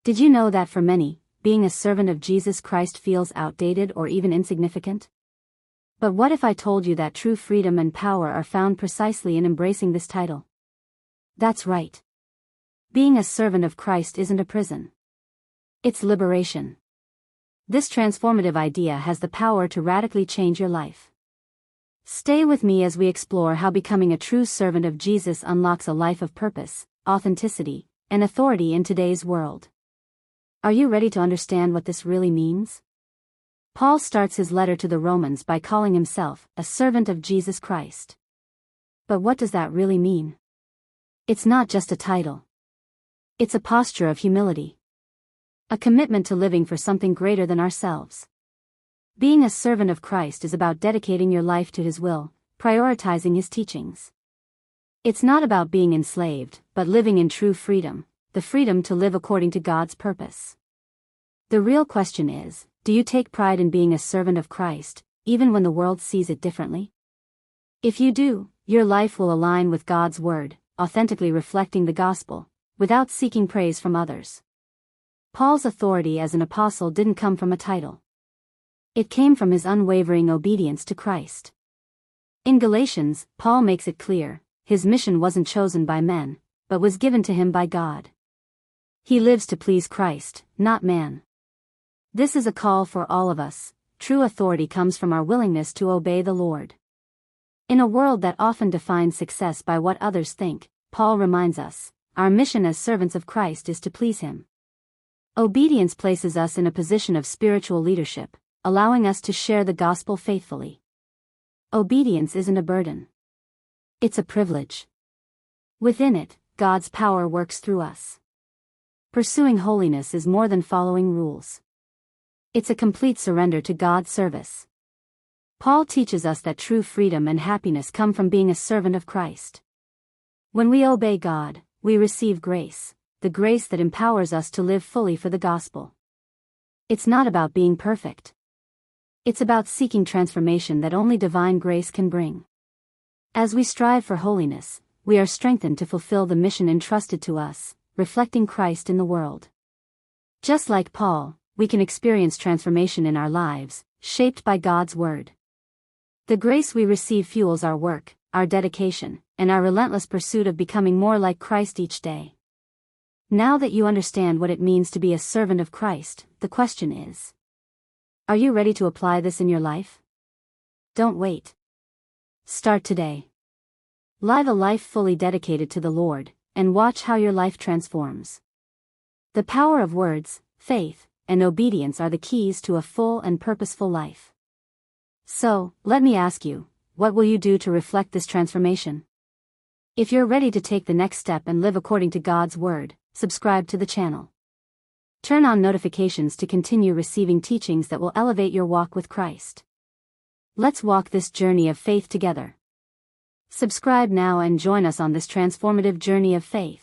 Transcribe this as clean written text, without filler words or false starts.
Did you know that for many, being a servant of Jesus Christ feels outdated or even insignificant? But what if I told you that true freedom and power are found precisely in embracing this title? That's right. Being a servant of Christ isn't a prison. It's liberation. This transformative idea has the power to radically change your life. Stay with me as we explore how becoming a true servant of Jesus unlocks a life of purpose, authenticity, and authority in today's world. Are you ready to understand what this really means? Paul starts his letter to the Romans by calling himself a servant of Jesus Christ. But what does that really mean? It's not just a title. It's a posture of humility. A commitment to living for something greater than ourselves. Being a servant of Christ is about dedicating your life to His will, prioritizing His teachings. It's not about being enslaved, but living in true freedom, the freedom to live according to God's purpose. The real question is, do you take pride in being a servant of Christ, even when the world sees it differently? If you do, your life will align with God's word, authentically reflecting the gospel, without seeking praise from others. Paul's authority as an apostle didn't come from a title. It came from his unwavering obedience to Christ. In Galatians, Paul makes it clear, his mission wasn't chosen by men, but was given to him by God. He lives to please Christ, not man. This is a call for all of us. True authority comes from our willingness to obey the Lord. In a world that often defines success by what others think, Paul reminds us, our mission as servants of Christ is to please Him. Obedience places us in a position of spiritual leadership, allowing us to share the gospel faithfully. Obedience isn't a burden. It's a privilege. Within it, God's power works through us. Pursuing holiness is more than following rules. It's a complete surrender to God's service. Paul teaches us that true freedom and happiness come from being a servant of Christ. When we obey God, we receive grace, the grace that empowers us to live fully for the gospel. It's not about being perfect. It's about seeking transformation that only divine grace can bring. As we strive for holiness, we are strengthened to fulfill the mission entrusted to us, reflecting Christ in the world. Just like Paul, we can experience transformation in our lives, shaped by God's word. The grace we receive fuels our work, our dedication, and our relentless pursuit of becoming more like Christ each day. Now that you understand what it means to be a servant of Christ, the question is, are you ready to apply this in your life? Don't wait. Start today. Live a life fully dedicated to the Lord, and watch how your life transforms. The power of words, faith, and obedience are the keys to a full and purposeful life. So, let me ask you, what will you do to reflect this transformation? If you're ready to take the next step and live according to God's word, subscribe to the channel. Turn on notifications to continue receiving teachings that will elevate your walk with Christ. Let's walk this journey of faith together. Subscribe now and join us on this transformative journey of faith.